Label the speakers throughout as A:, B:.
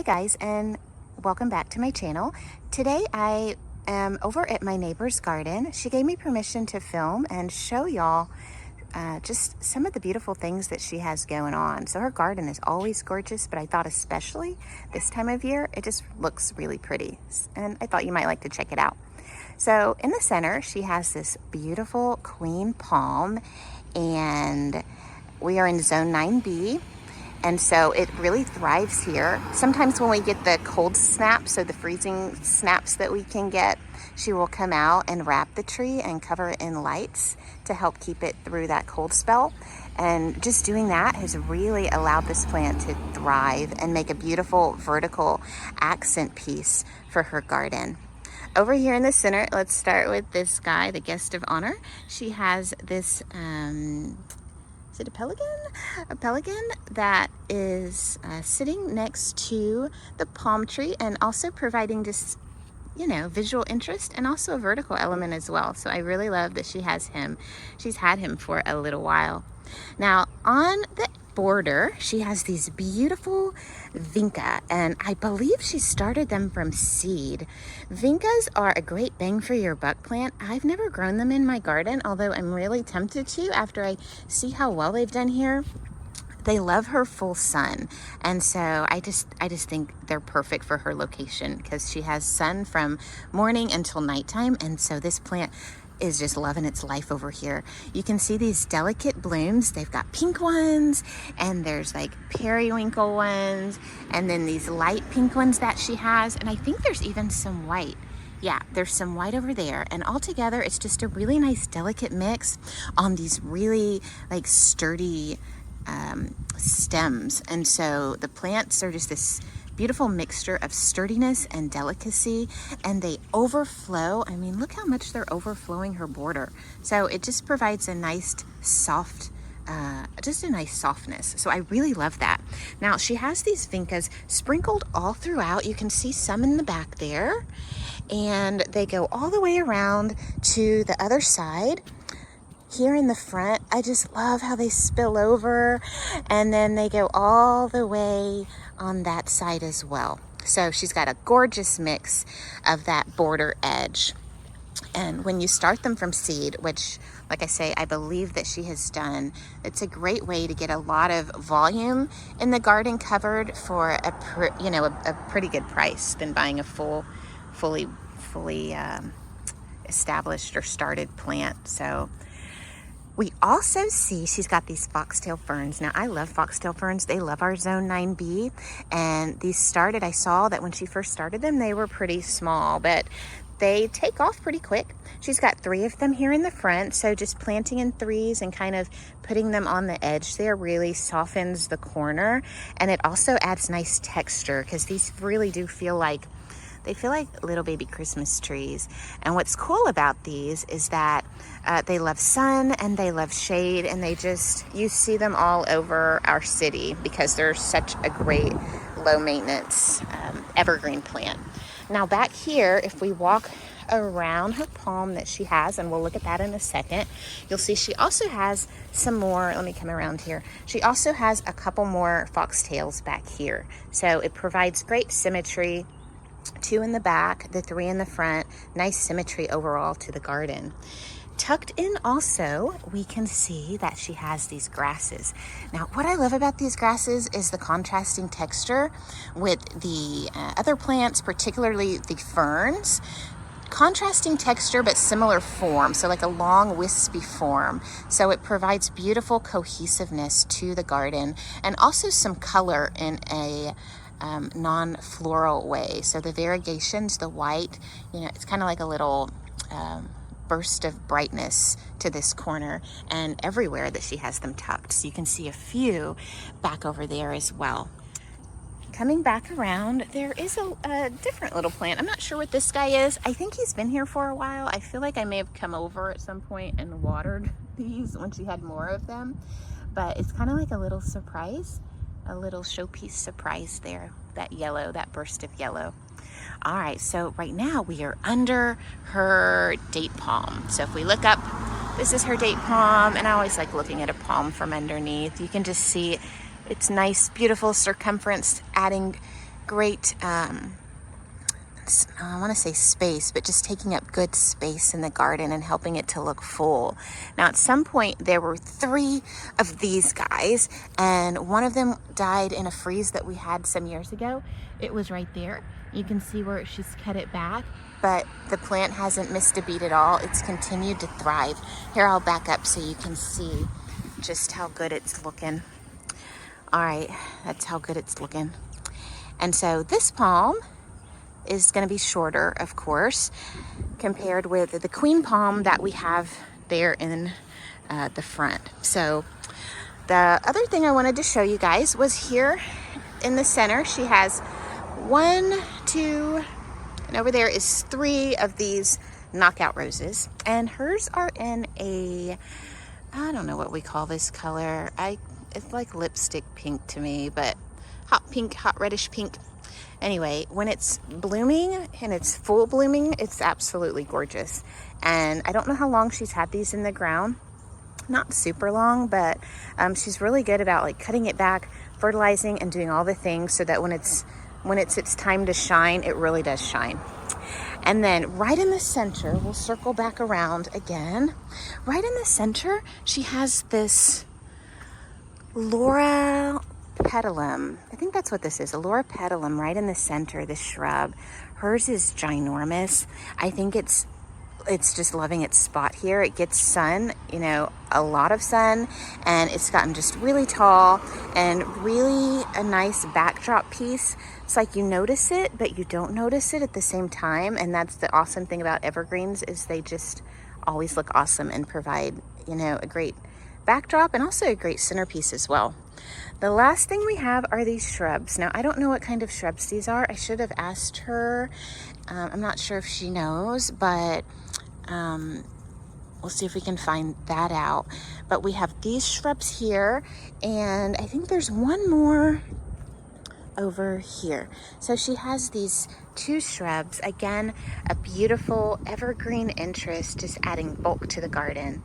A: guys, and welcome back to my channel. Today I am over at my neighbor's garden. She gave me permission to film and show y'all just some of the beautiful things that she has going on. So her garden is always gorgeous, but I thought especially this time of year, it just looks really pretty. And I thought you might like to check it out. So in the center, she has this beautiful queen palm, and we are in zone 9B. And so it really thrives here. Sometimes when we get the cold snaps, so the freezing snaps that we can get, she will come out and wrap the tree and cover it in lights to help keep it through that cold spell. And just doing that has really allowed this plant to thrive and make a beautiful vertical accent piece for her garden. Over here in the center, let's start with this guy, the guest of honor. She has this, is it a pelican? A pelican that is sitting next to the palm tree and also providing just, you know, visual interest and also a vertical element as well. So I really love that she has him. She's had him for a little while. Now on the border, she has these beautiful vinca, and I believe she started them from seed. Vincas are a great bang for your buck plant. I've never grown them in my garden, although I'm really tempted to after I see how well they've done here. They love her full sun, and so I just think they're perfect for her location because she has sun from morning until nighttime, and so this plant is just loving its life over here. You can see these delicate blooms. They've got pink ones, and there's like periwinkle ones, and then these light pink ones that she has, and I think there's even some white. Yeah, there's some white over there, and altogether it's just a really nice delicate mix on these really like sturdy stems. And so the plants are just this beautiful mixture of sturdiness and delicacy, and they overflow. I mean, look how much they're overflowing her border. So it just provides a nice soft, just a nice softness. So I really love that. Now she has these vincas sprinkled all throughout. You can see some in the back there, and they go all the way around to the other side. Here in the front, I just love how they spill over, and then they go all the way on that side as well. So she's got a gorgeous mix of that border edge. And when you start them from seed, which, like I say, I believe that she has done, it's a great way to get a lot of volume in the garden covered for a pretty good price than buying a fully established or started plant. So we also see she's got these foxtail ferns. Now, I love foxtail ferns. They love our zone 9B. And these started, I saw that when she first started them, they were pretty small, but they take off pretty quick. She's got 3 of them here in the front. So just planting in 3s and kind of putting them on the edge there really softens the corner. And it also adds nice texture because these really do feel like little baby Christmas trees. And what's cool about these is that they love sun and they love shade, and you see them all over our city because they're such a great low maintenance evergreen plant. Now back here, if we walk around her palm that she has, and we'll look at that in a second, you'll see she also has some more. Let me come around here. She also has a couple more foxtails back here. So it provides great symmetry. 2 in the back, the 3 in the front. Nice symmetry overall to the garden. Tucked in also, we can see that she has these grasses. Now, what I love about these grasses is the contrasting texture with the other plants, particularly the ferns. Contrasting texture, but similar form. So like a long wispy form. So it provides beautiful cohesiveness to the garden, and also some color in a non-floral way. So the variegations, the white, it's kind of like a little burst of brightness to this corner and everywhere that she has them tucked. So you can see a few back over there as well. Coming back around, there is a different little plant. I'm not sure what this guy is. I think he's been here for a while. I feel like I may have come over at some point and watered these when she had more of them, but it's kind of like a little surprise. A little showpiece surprise there, that yellow, that burst of yellow. All right, so right now we are under her date palm. So if we look up, this is her date palm, and I always like looking at a palm from underneath. You can just see its nice, beautiful circumference, adding great, I want to say space, but just taking up good space in the garden and helping it to look full. Now, at some point, there were 3 of these guys, and one of them died in a freeze that we had some years ago. It was right there. You can see where she's cut it back, but the plant hasn't missed a beat at all. It's continued to thrive. Here, I'll back up so you can see just how good it's looking. All right, that's how good it's looking. And so this palm is going to be shorter, of course, compared with the queen palm that we have there in the front. So the other thing I wanted to show you guys was here in the center. She has 1, 2, and over there is 3 of these knockout roses, and hers are in a, I don't know what we call this color. It's like lipstick pink to me, but hot pink, hot reddish pink. Anyway, when it's blooming and it's full blooming, it's absolutely gorgeous. And I don't know how long she's had these in the ground. Not super long, but she's really good about like cutting it back, fertilizing, and doing all the things so that when it's its time to shine, it really does shine. And then right in the center, we'll circle back around again. Right in the center, she has this Laura petalum. I think that's what this is, a Laura petalum right in the center, this shrub. Hers is ginormous. I think it's just loving its spot here. It gets sun, a lot of sun, and it's gotten just really tall and really a nice backdrop piece. It's like you notice it, but you don't notice it at the same time. And that's the awesome thing about evergreens, is they just always look awesome and provide, a great backdrop and also a great centerpiece as well. The last thing we have are these shrubs. Now, I don't know what kind of shrubs these are. I should have asked her. I'm not sure if she knows, but we'll see if we can find that out. But we have these shrubs here, and I think there's one more over here. So she has these 2 shrubs. Again, a beautiful evergreen interest, just adding bulk to the garden.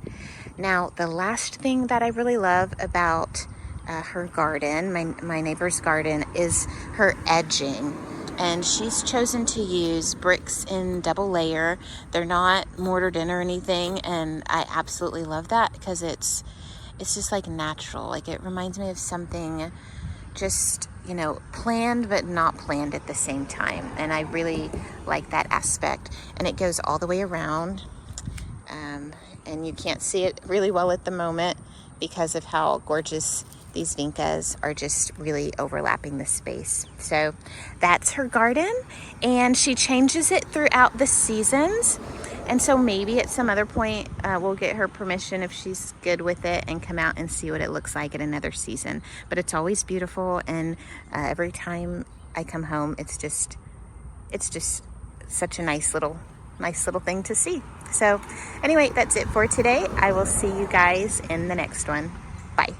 A: Now, the last thing that I really love about her garden, my neighbor's garden, is her edging. And she's chosen to use bricks in double layer. They're not mortared in or anything, and I absolutely love that because it's just like natural. Like, it reminds me of something just, planned but not planned at the same time. And I really like that aspect. And it goes all the way around. And you can't see it really well at the moment because of how gorgeous these vincas are, just really overlapping the space. So that's her garden, and she changes it throughout the seasons. And so maybe at some other point we'll get her permission, if she's good with it, and come out and see what it looks like at another season. But it's always beautiful, and every time I come home, it's just such a nice little thing to see. So anyway, that's it for today. I will see you guys in the next one. Bye.